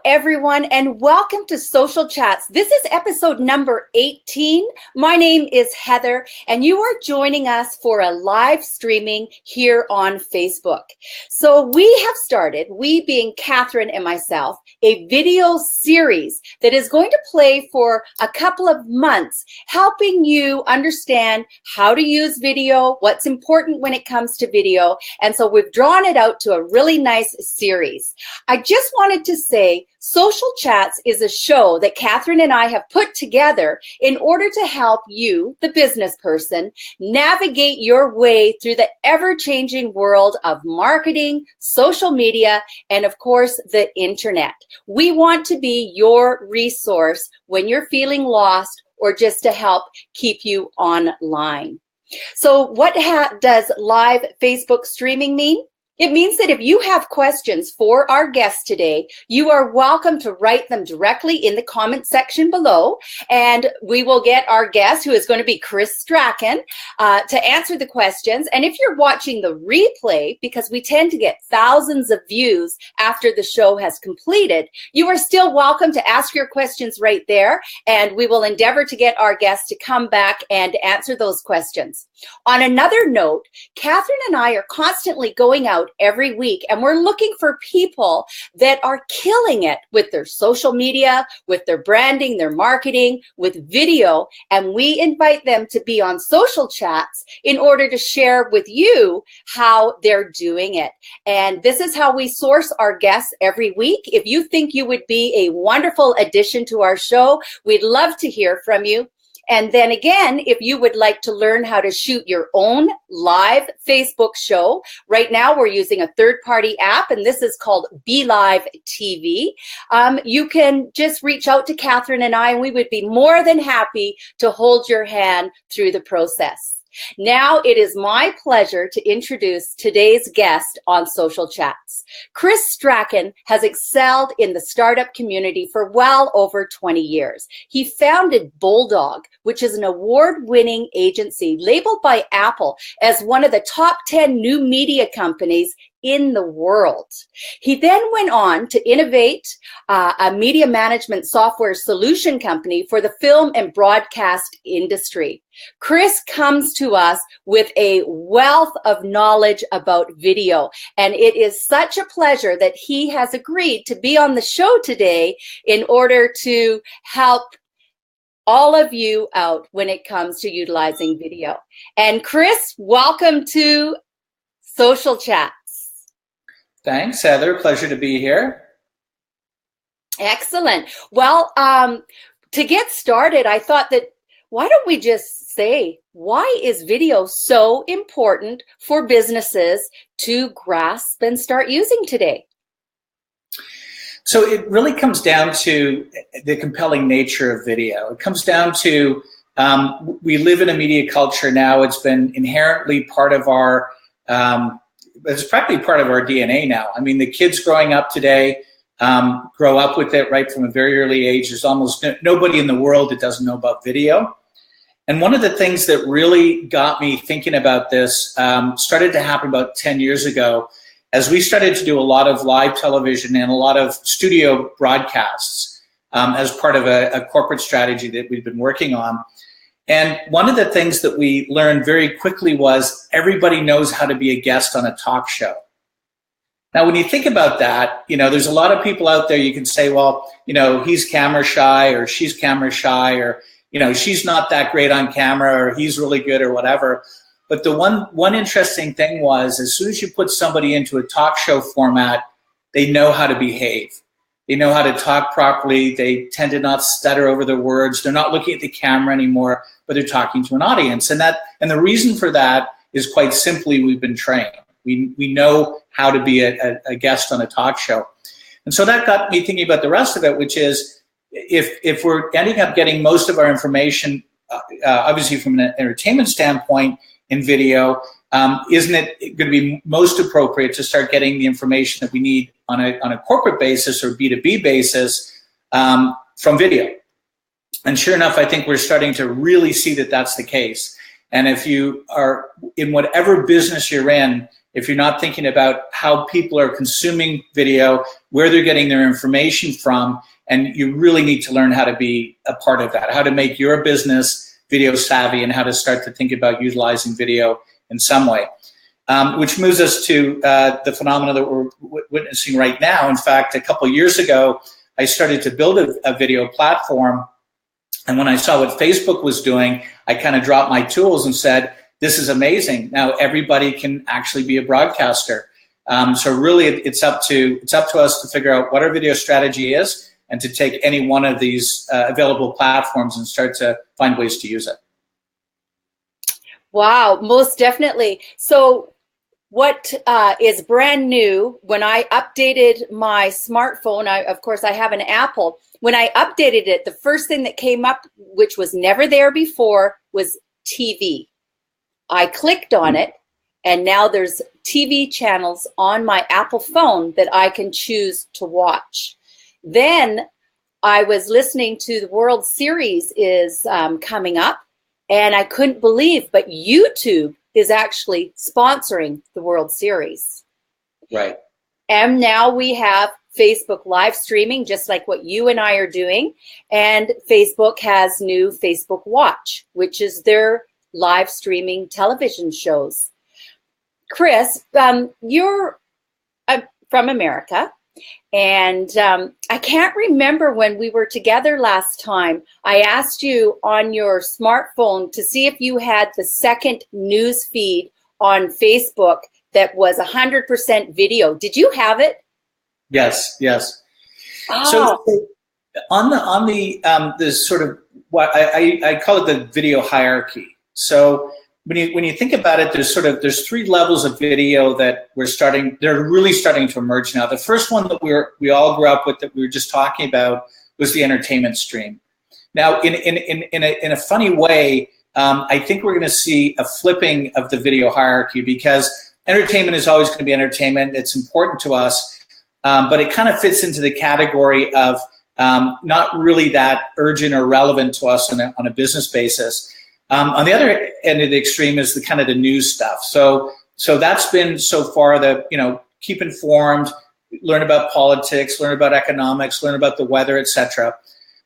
everyone, and welcome to Social Chats. This is episode number 18. My name is Heather, and you are joining us for a live streaming here on Facebook. So we have started, we being Catherine and myself, a video series that is going to play for a couple of months, helping you understand how to use video, what's important when it comes to video. And so we've drawn it out to a really nice series. I just wanted to say Social Chats is a show that Catherine and I have put together in order to help you, the business person, navigate your way through the ever-changing world of marketing, social media, and of course, the internet. We want to be your resource when you're feeling lost or just to help keep you online. So what does live Facebook streaming mean? It means that if you have questions for our guests today, you are welcome to write them directly in the comment section below, and we will get our guest, who is going to be Chris Strachan, to answer the questions. And if you're watching the replay, because we tend to get thousands of views after the show has completed, you are still welcome to ask your questions right there, and we will endeavor to get our guests to come back and answer those questions. On another note, Catherine and I are constantly going out every week, and we're looking for people that are killing it with their social media, with their branding, their marketing, with video, and we invite them to be on Social Chats in order to share with you how they're doing it. And this is how we source our guests every week. If you think you would be a wonderful addition to our show, we'd love to hear from you. And then again, if you would like to learn how to shoot your own live Facebook show, right now we're using a third-party app, and this is called BeLive TV. You can just reach out to Catherine and I, and we would be more than happy to hold your hand through the process. Now it is my pleasure to introduce today's guest on Social Chats. Chris Strachan has excelled in the startup community for well over 20 years. He founded Bulldog, which is an award-winning agency labeled by Apple as one of the top 10 new media companies in the world. He then went on to innovate a media management software solution company for the film and broadcast industry. Chris comes to us with a wealth of knowledge about video, and it is such a pleasure that he has agreed to be on the show today in order to help all of you out when it comes to utilizing video. And Chris, welcome to Social Chat. Thanks, Heather. Pleasure to be here. Excellent. Well, to get started, I thought that why don't we just say, why is video so important for businesses to grasp and start using today? So it really comes down to the compelling nature of video. It comes down to we live in a media culture now. It's been inherently part of our it's practically part of our DNA now. I mean, the kids growing up today grow up with it right from a very early age. There's almost nobody in the world that doesn't know about video. And one of the things that really got me thinking about this started to happen about 10 years ago as we started to do a lot of live television and a lot of studio broadcasts as part of a corporate strategy that we've been working on. And one of the things that we learned very quickly was everybody knows how to be a guest on a talk show. Now, when you think about that, there's a lot of people out there you can say, well, he's camera shy or she's camera shy or, she's not that great on camera or he's really good or whatever. But the one interesting thing was as soon as you put somebody into a talk show format, they know how to behave. They know how to talk properly. They tend to not stutter over their words. They're not looking at the camera anymore, but they're talking to an audience. And the reason for that is quite simply we've been trained. We know how to be a guest on a talk show. And so that got me thinking about the rest of it, which is if we're ending up getting most of our information, obviously from an entertainment standpoint in video, isn't it going to be most appropriate to start getting the information that we need on a corporate basis or B2B basis from video? And sure enough, I think we're starting to really see that that's the case. And if you are in whatever business you're in, if you're not thinking about how people are consuming video, where they're getting their information from, and you really need to learn how to be a part of that, how to make your business video savvy and how to start to think about utilizing video in some way. Which moves us to the phenomena that we're witnessing right now. In fact, a couple of years ago, I started to build a video platform. And when I saw what Facebook was doing, I kind of dropped my tools and said, this is amazing. Now everybody can actually be a broadcaster. So really it's up to us to figure out what our video strategy is and to take any one of these available platforms and start to find ways to use it. Wow, most definitely. So what is brand new, when I updated my smartphone, of course I have an Apple, when I updated it, the first thing that came up, which was never there before, was TV. I clicked on it, and now there's TV channels on my Apple phone that I can choose to watch. Then I was listening to the World Series is coming up, and I couldn't believe, but YouTube is actually sponsoring the World Series. Right. And now we have Facebook live streaming, just like what you and I are doing. And Facebook has new Facebook Watch, which is their live streaming television shows. Chris, you're from America. And I can't remember when we were together last time, I asked you on your smartphone to see if you had the second news feed on Facebook that was 100% video. Did you have it? Yes. Oh. So on the sort of what I call it the video hierarchy. So when you think about it, there's three levels of video that they're really starting to emerge now. The first one that we all grew up with, that we were just talking about, was the entertainment stream. Now, in a funny way, I think we're going to see a flipping of the video hierarchy, because entertainment is always going to be entertainment. It's important to us, but it kind of fits into the category of not really that urgent or relevant to us on a business basis. On the other end of the extreme is the kind of the news stuff. So that's been so far keep informed, learn about politics, learn about economics, learn about the weather, etc.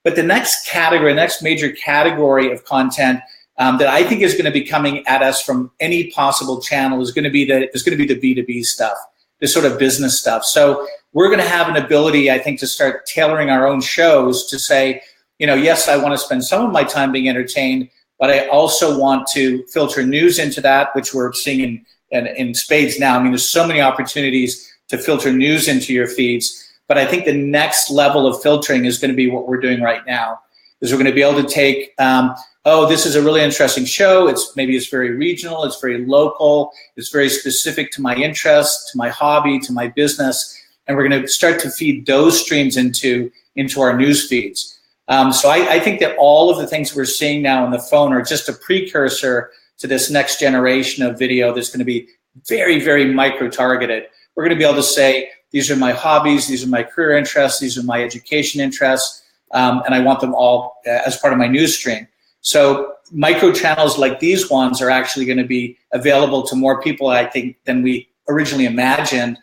But the next major category of content that I think is going to be coming at us from any possible channel is going to be the B2B stuff, the sort of business stuff. So we're going to have an ability, I think, to start tailoring our own shows to say, yes, I want to spend some of my time being entertained, but I also want to filter news into that, which we're seeing in spades now. I mean, there's so many opportunities to filter news into your feeds. But I think the next level of filtering is going to be what we're doing right now, is we're going to be able to take, this is a really interesting show. Maybe it's very regional, it's very local, it's very specific to my interests, to my hobby, to my business, and we're going to start to feed those streams into our news feeds. So I think that all of the things we're seeing now on the phone are just a precursor to this next generation of video that's going to be very, very micro-targeted. We're going to be able to say, these are my hobbies, these are my career interests, these are my education interests, and I want them all as part of my news stream. So micro channels like these ones are actually going to be available to more people, I think, than we originally imagined.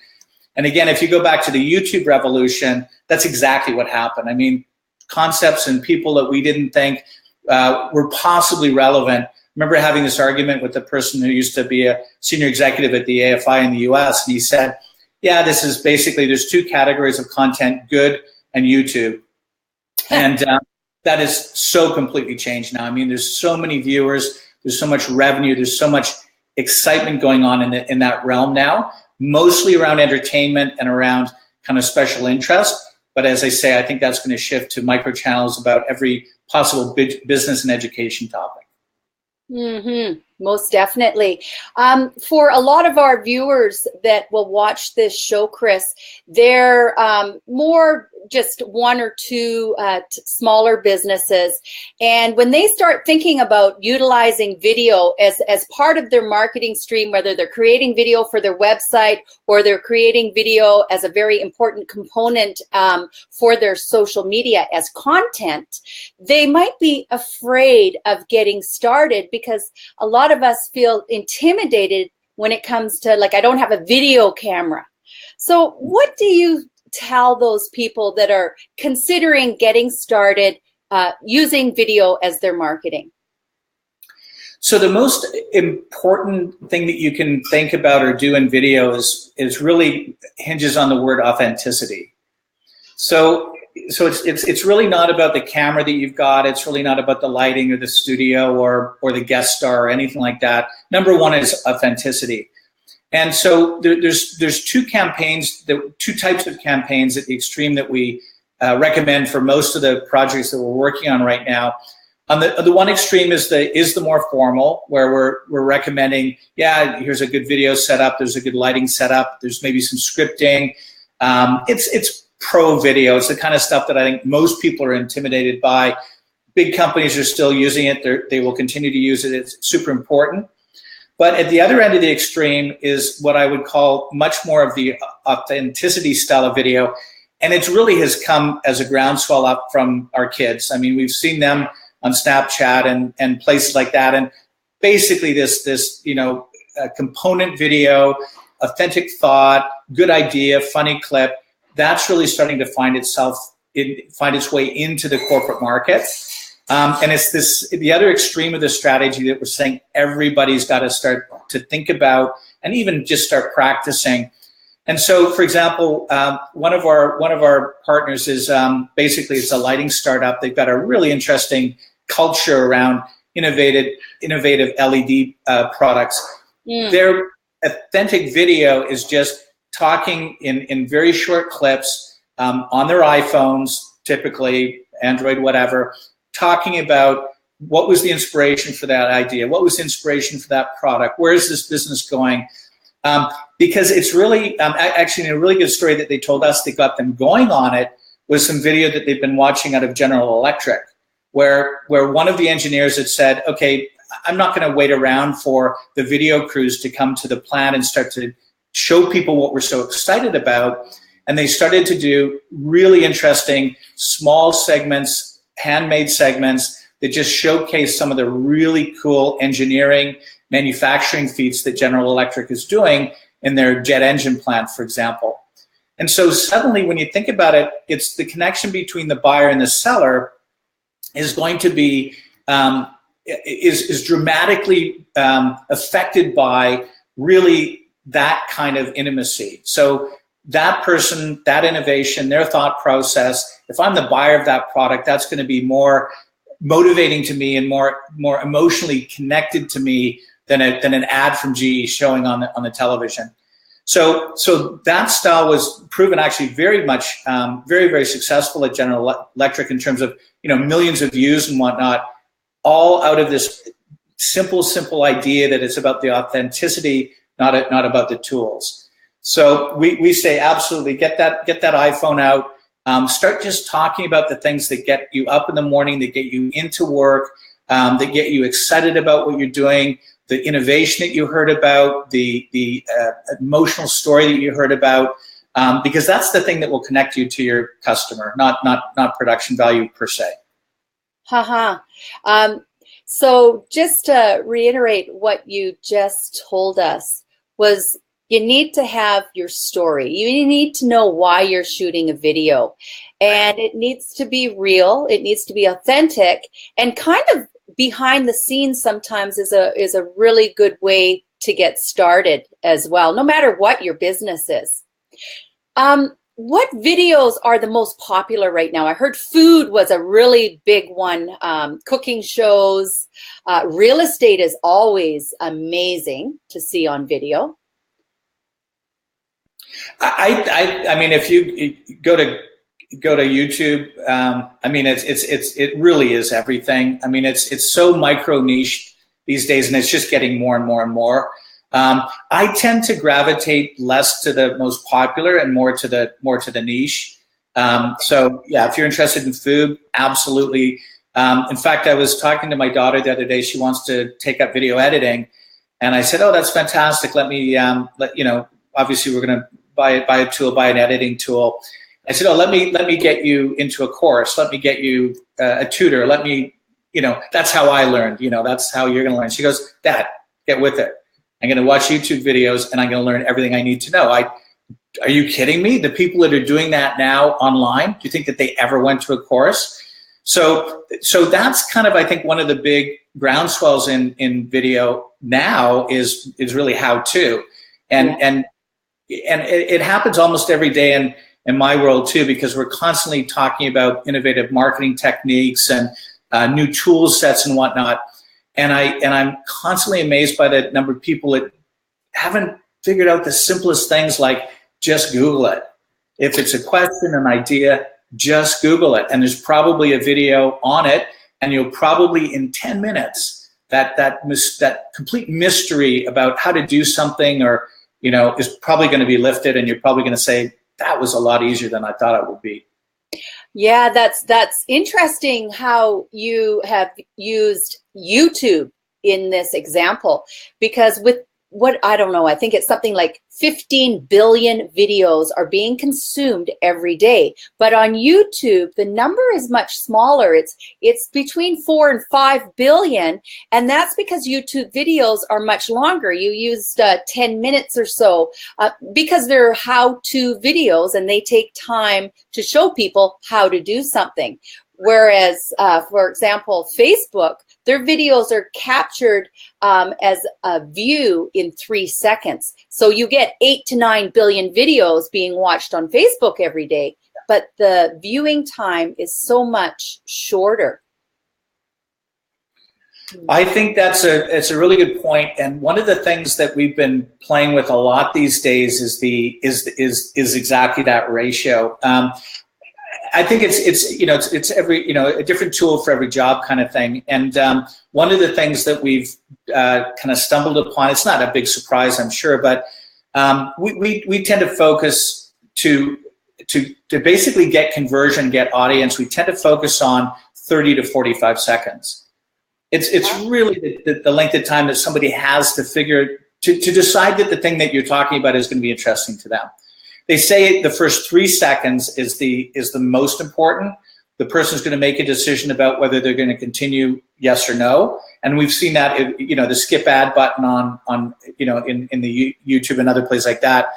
And again, if you go back to the YouTube revolution, that's exactly what happened. I mean, concepts and people that we didn't think were possibly relevant. I remember having this argument with the person who used to be a senior executive at the AFI in the US, and he said, yeah, this is basically, there's two categories of content, good and YouTube. And that is so completely changed now. I mean, there's so many viewers, there's so much revenue, there's so much excitement going on in that realm now, mostly around entertainment and around kind of special interest. But as I say, I think that's going to shift to micro channels about every possible business and education topic. Mm-hmm. Most definitely. For a lot of our viewers that will watch this show, Chris, they're more just one or two smaller businesses. And when they start thinking about utilizing video as part of their marketing stream, whether they're creating video for their website or they're creating video as a very important component for their social media as content, they might be afraid of getting started because a lot of us feel intimidated when it comes to, like, I don't have a video camera. So what do you tell those people that are considering getting started using video as their marketing? So the most important thing that you can think about or do in video is really hinges on the word authenticity. So it's really not about the camera that you've got. It's really not about the lighting or the studio or the guest star or anything like that. Number one is authenticity. And so there's two campaigns, two types of campaigns at the extreme that we recommend for most of the projects that we're working on right now. On the one extreme is the more formal, where we're recommending, yeah, here's a good video setup, there's a good lighting setup, there's maybe some scripting. It's pro video. It's the kind of stuff that I think most people are intimidated by. Big companies are still using it. They will continue to use it. It's super important. But at the other end of the extreme is what I would call much more of the authenticity style of video. And it really has come as a groundswell up from our kids. I mean, we've seen them on Snapchat and places like that. And basically this component video, authentic thought, good idea, funny clip, that's really starting to find its way into the corporate market. And it's the other extreme of the strategy that we're saying everybody's got to start to think about and even just start practicing. And so, for example, one of our partners is basically it's a lighting startup. They've got a really interesting culture around innovative LED products. Their authentic video is just talking in very short clips on their iPhones, typically Android, whatever, talking about what was the inspiration for that idea, what was the inspiration for that product, where is this business going? Because it's really, actually a really good story that they told us that got them going on it was some video that they've been watching out of General Electric, where one of the engineers had said, okay, I'm not going to wait around for the video crews to come to the plant and start to show people what we're so excited about. And they started to do really interesting small segments, handmade segments that just showcase some of the really cool engineering, manufacturing feats that General Electric is doing in their jet engine plant, for example. And so suddenly when you think about it, it's the connection between the buyer and the seller is going to be, is dramatically affected by really that kind of intimacy. So that person, that innovation, their thought process, if I'm the buyer of that product, that's going to be more motivating to me and more emotionally connected to me than an ad from GE showing on the television. So that style was proven actually very much very, very successful at General Electric in terms of millions of views and whatnot, all out of this simple idea that it's about the authenticity, not about the tools. So we say absolutely get that iPhone out. Start just talking about the things that get you up in the morning, that get you into work, that get you excited about what you're doing, the innovation that you heard about, the emotional story that you heard about, because that's the thing that will connect you to your customer, not production value per se. So just to reiterate what you just told us was you need to have your story. You need to know why you're shooting a video, and it needs to be real. It needs to be authentic, and kind of behind the scenes sometimes is a really good way to get started as well, no matter what your business is. What videos are the most popular right now? I heard food was a really big one, cooking shows. Real estate is always amazing to see on video. I mean, if you go to YouTube, I mean, it really is everything. I mean, it's so micro niche these days, and it's just getting more and more and more. I tend to gravitate less to the most popular and more to the niche. So yeah, if you're interested in food, absolutely. In fact, I was talking to my daughter the other day. She wants to take up video editing, and I said, "Oh, that's fantastic. Let me obviously we're going to buy a tool, buy an editing tool." I said, "Oh, let me get you into a course. Let me get you a tutor. Let me, that's how I learned. That's how you're going to learn." She goes, "Dad, get with it." I'm going to watch YouTube videos, and I'm going to learn everything I need to know. Are you kidding me? The people that are doing that now online, do you think that they ever went to a course? So that's kind of, I think, one of the big groundswells in video now is really how to, and it happens almost every day in my world too, because we're constantly talking about innovative marketing techniques and new tool sets and whatnot. And I'm constantly amazed by the number of people that haven't figured out the simplest things, like just Google it. If it's a question, an idea, just Google it. And there's probably a video on it, and you'll probably in 10 minutes, that complete mystery about how to do something, or is probably going to be lifted, and you're probably going to say, that was a lot easier than I thought it would be. Yeah, that's interesting how you have used YouTube in this example, because with I don't know, I think it's something like 15 billion videos are being consumed every day. But on YouTube, the number is much smaller. It's between 4 and 5 billion. And that's because YouTube videos are much longer. You used 10 minutes or so because they're how-to videos, and they take time to show people how to do something. Whereas, for example, Facebook, their videos are captured as a view in 3 seconds. So you get 8 to 9 billion videos being watched on Facebook every day, but the viewing time is so much shorter. I think it's a really good point. And one of the things that we've been playing with a lot these days is exactly that ratio. I think it's every a different tool for every job kind of thing. And one of the things that we've kind of stumbled upon, it's not a big surprise, I'm sure, but we tend to focus to basically get conversion, get audience. We tend to focus on 30 to 45 seconds. It's really the length of time that somebody has to decide that the thing that you're talking about is going to be interesting to them. They say the first 3 seconds is the most important. The person's going to make a decision about whether they're going to continue, yes or no. And we've seen that, the skip ad button on in the YouTube and other places like that.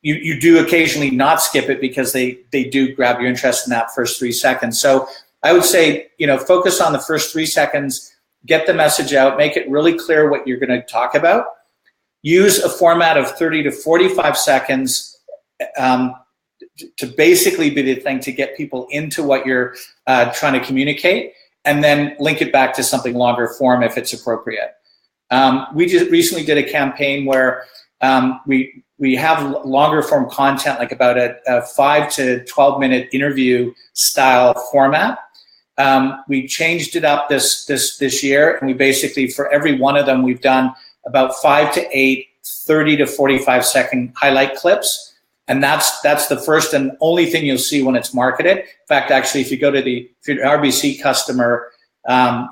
You do occasionally not skip it because they do grab your interest in that first 3 seconds. So I would say, focus on the first 3 seconds, get the message out, make it really clear what you're going to talk about. Use a format of 30 to 45 seconds to basically be the thing to get people into what you're trying to communicate, and then link it back to something longer form if it's appropriate. We just recently did a campaign where we have longer form content, like about a 5 to 12 minute interview style format. We changed it up this year, and we basically, for every one of them, we've done about 5 to 8 30 to 45 second highlight clips, and that's the first and only thing you'll see when it's marketed. In fact, actually, if you're an RBC customer,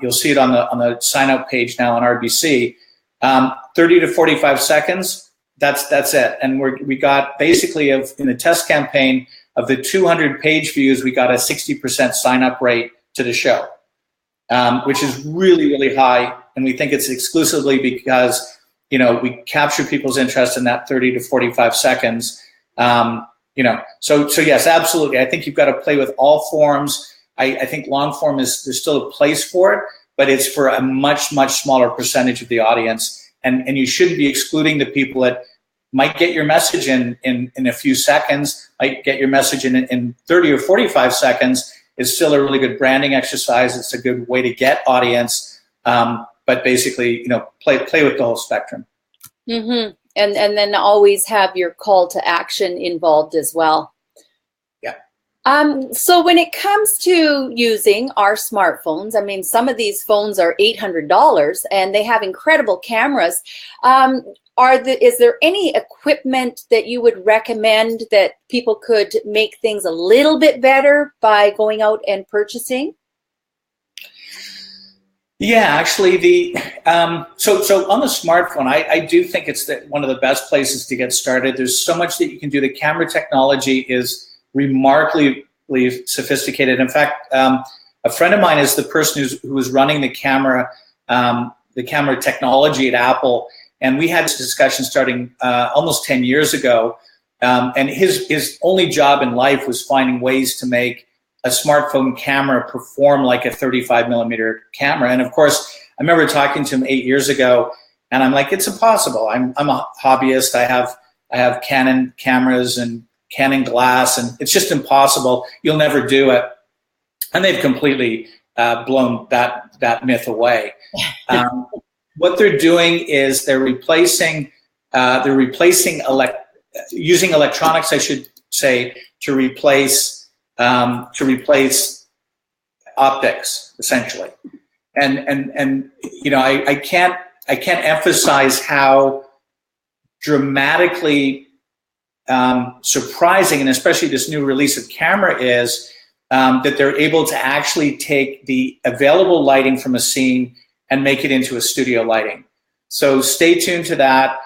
you'll see it on the sign up page now on RBC. 30 to 45 seconds. That's it. And we got basically in the test campaign of the 200 page views, we got a 60% sign up rate to the show, which is really, really high. And we think it's exclusively because, we capture people's interest in that 30 to 45 seconds. So yes, absolutely. I think you've got to play with all forms. I think long form there's still a place for it, but it's for a much, much smaller percentage of the audience. And you shouldn't be excluding the people that might get your message in a few seconds, might get your message in 30 or 45 seconds. It's still a really good branding exercise. It's a good way to get audience. But basically, play with the whole spectrum. Mm-hmm. And then always have your call to action involved as well. Yeah. So when it comes to using our smartphones, I mean, some of these phones are $800 and they have incredible cameras. Is there any equipment that you would recommend that people could make things a little bit better by going out and purchasing? Yeah, actually, so on the smartphone, I do think it's one of the best places to get started. There's so much that you can do. The camera technology is remarkably sophisticated. In fact, a friend of mine is the person who was running the camera the camera technology at Apple, and we had this discussion starting almost 10 years ago. And his only job in life was finding ways to make a smartphone camera perform like a 35 millimeter camera. And of course, I remember talking to him 8 years ago, and I'm like, it's impossible. I'm a hobbyist. I have Canon cameras and Canon glass, and it's just impossible. You'll never do it. And they've completely blown that myth away. What they're doing is they're replacing using electronics, I should say, to replace optics, essentially. And you know, I can't emphasize how dramatically surprising, and especially this new release of camera is, that they're able to actually take the available lighting from a scene and make it into a studio lighting. So stay tuned to that.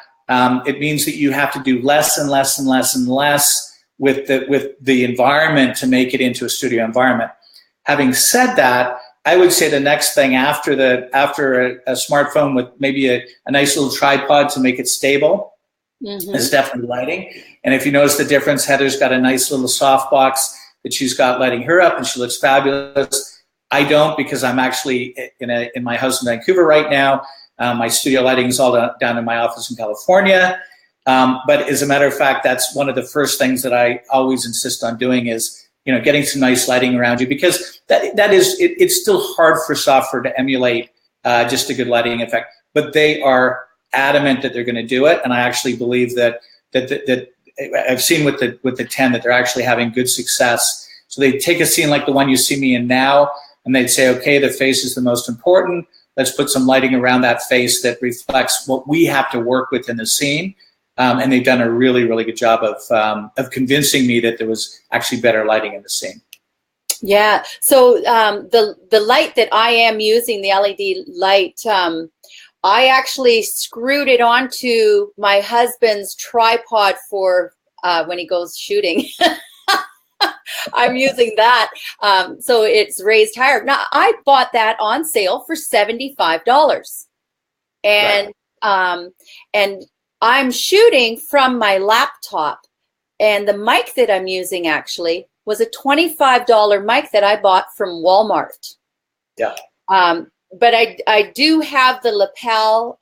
It means that you have to do less and less and less and less with the environment to make it into a studio environment. Having said that, I would say the next thing after a smartphone with maybe a nice little tripod to make it stable is definitely lighting. And if you notice the difference, Heather's got a nice little softbox that she's got lighting her up, and she looks fabulous. I don't, because I'm actually in my house in Vancouver right now. My studio lighting is all down in my office in California. But as a matter of fact, that's one of the first things that I always insist on doing is, you know, getting some nice lighting around you, because it's still hard for software to emulate just a good lighting effect. But they are adamant that they're going to do it, and I actually believe that I've seen with the 10 that they're actually having good success. So they take a scene like the one you see me in now, and they'd say, okay, the face is the most important. Let's put some lighting around that face that reflects what we have to work with in the scene. And they've done a really, really good job of convincing me that there was actually better lighting in the scene. Yeah. So the light that I am using, the LED light, I actually screwed it onto my husband's tripod for when he goes shooting. I'm using that, so it's raised higher. Now, I bought that on sale for $75, and right. And I'm shooting from my laptop, and the mic that I'm using actually was a $25 mic that I bought from Walmart. Yeah. But I do have the lapel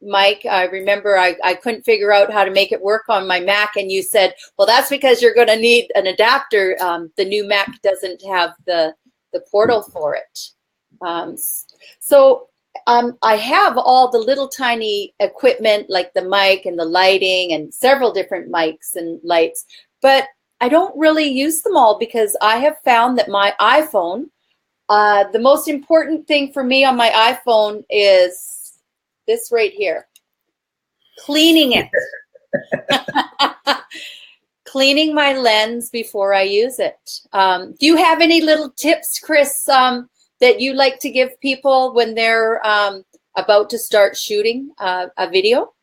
mic. I remember I couldn't figure out how to make it work on my Mac, and you said, well, that's because you're going to need an adapter. The new Mac doesn't have the portal for it. So I have all the little tiny equipment like the mic and the lighting and several different mics and lights, but I don't really use them all because I have found that my iPhone, the most important thing for me on my iPhone is this right here, cleaning it. Cleaning my lens before I use it. Do you have any little tips, Chris, that you like to give people when they're about to start shooting a video?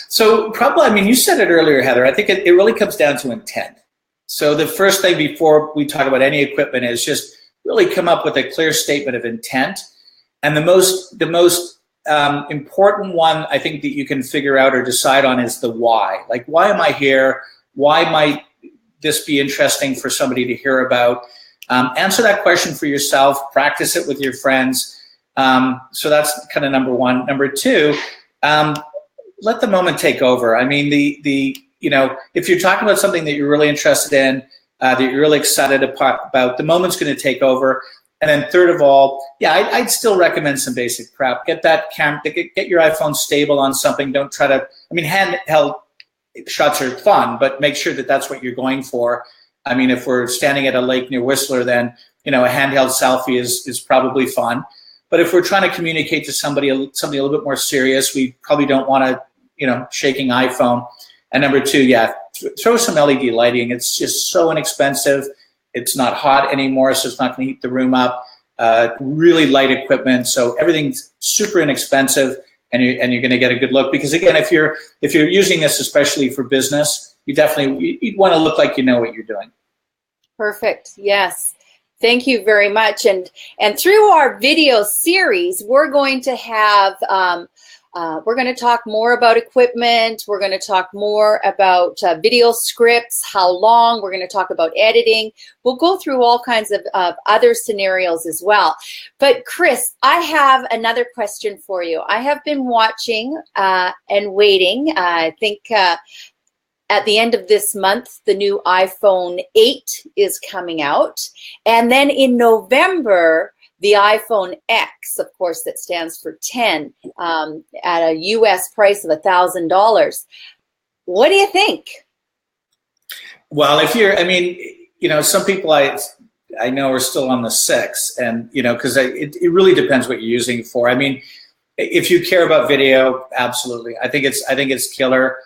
So probably, I mean, you said it earlier, Heather, I think it really comes down to intent. So the first thing before we talk about any equipment is just really come up with a clear statement of intent. And the most important one I think that you can figure out or decide on is the why. Like, why am I here? Why might this be interesting for somebody to hear about? Answer that question for yourself, practice it with your friends. So that's kind of number one. Number two, let the moment take over. I mean, you know, if you're talking about something that you're really interested in, that you're really excited about, the moment's going to take over. And then third of all, yeah, I'd still recommend some basic prep. Get that camera, get your iPhone stable on something. Don't try to, I mean, handheld shots are fun, but make sure that that's what you're going for. I mean, if we're standing at a lake near Whistler, then, you know, a handheld selfie is probably fun. But if we're trying to communicate to somebody something a little bit more serious, we probably don't want a, you know, shaking iPhone. And number two, yeah, throw some LED lighting. It's just so inexpensive. It's not hot anymore, so it's not going to heat the room up. Really light equipment, so everything's super inexpensive, and you're going to get a good look. Because again, if you're using this especially for business, you'd want to look like you know what you're doing. Perfect. Yes. Thank you very much. And through our video series, we're going to have we're going to talk more about equipment. We're going to talk more about video scripts, how long. We're going to talk about editing. We'll go through all kinds of other scenarios as well. But Chris, I have another question for you. I have been watching and waiting. I think at the end of this month, the new iPhone 8 is coming out. And then in November, the iPhone X, of course, that stands for 10, at a US price of $1,000. What do you think? Well, if you're, I mean, you know, some people I know are still on the 6, and, you know, because it really depends what you're using it for. I mean, if you care about video, absolutely. I think it's killer.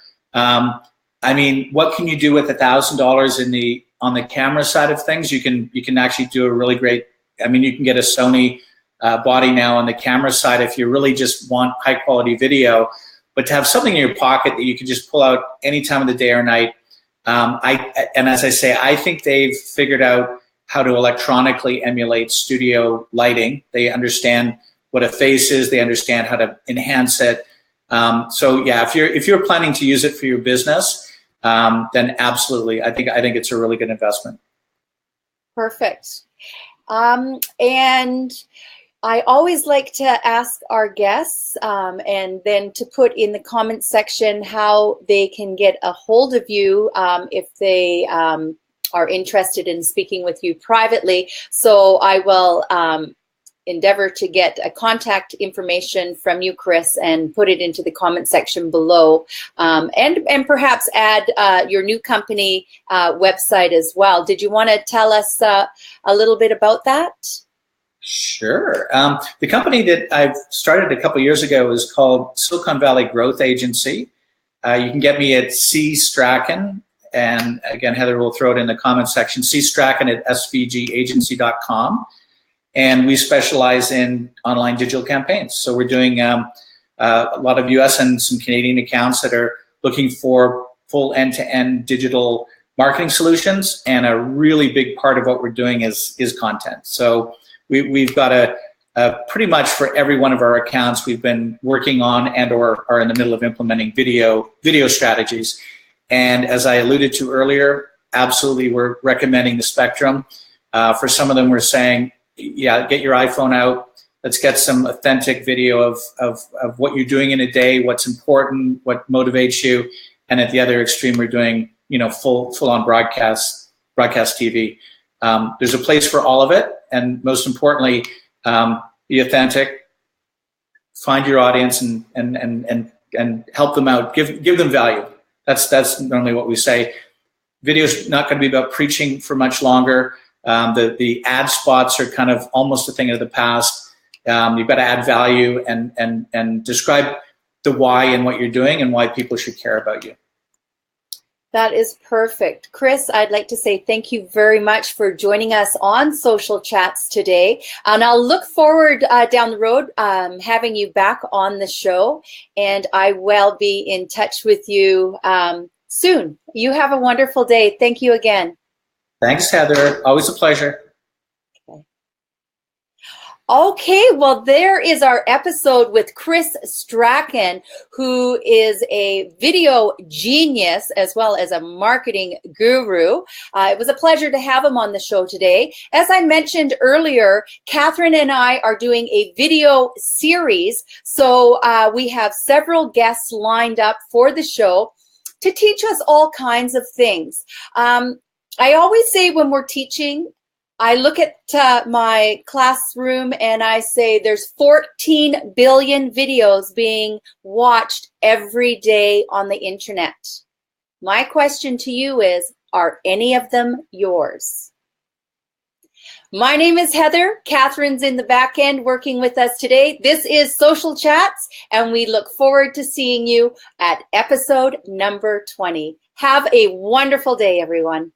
I mean, what can you do with $1,000 on the camera side of things? You can actually do a really great. I mean, you can get a Sony body now on the camera side if you really just want high quality video. But to have something in your pocket that you can just pull out any time of the day or night, and as I say, I think they've figured out how to electronically emulate studio lighting. They understand what a face is. They understand how to enhance it. So yeah, if you're planning to use it for your business, then absolutely, I think it's a really good investment. Perfect. And I always like to ask our guests and then to put in the comment section how they can get a hold of you if they are interested in speaking with you privately. So I will endeavor to get a contact information from you, Chris, and put it into the comment section below, and perhaps add your new company website as well. Did you want to tell us a little bit about that? Sure. The company that I've started a couple years ago is called Silicon Valley Growth Agency. You can get me at Strachan, and again, Heather will throw it in the comment section, Strachan@svgagency.com. And we specialize in online digital campaigns. So we're doing a lot of US and some Canadian accounts that are looking for full end-to-end digital marketing solutions. And a really big part of what we're doing is content. So we've got a pretty much for every one of our accounts, we've been working on and or are in the middle of implementing video strategies. And as I alluded to earlier, absolutely we're recommending the spectrum. For some of them, we're saying, yeah, get your iPhone out. Let's get some authentic video of what you're doing in a day, what's important, what motivates you. And at the other extreme, we're doing, you know, full on broadcast TV. There's a place for all of it, and most importantly, be authentic. Find your audience and help them out. Give them value. That's normally what we say. Video's not going to be about preaching for much longer. The ad spots are kind of almost a thing of the past. You've got to add value and describe the why and what you're doing and why people should care about you. That is perfect. Chris, I'd like to say thank you very much for joining us on Social Chats today. And I'll look forward down the road having you back on the show. And I will be in touch with you soon. You have a wonderful day. Thank you again. Thanks, Heather. Always a pleasure. Okay, well, there is our episode with Chris Strachan, who is a video genius as well as a marketing guru. It was a pleasure to have him on the show today. As I mentioned earlier, Catherine and I are doing a video series, so we have several guests lined up for the show to teach us all kinds of things. I always say when we're teaching, I look at my classroom and I say there's 14 billion videos being watched every day on the internet. My question to you is, are any of them yours? My name is Heather. Catherine's in the back end working with us today. This is Social Chats, and we look forward to seeing you at episode number 20. Have a wonderful day, everyone.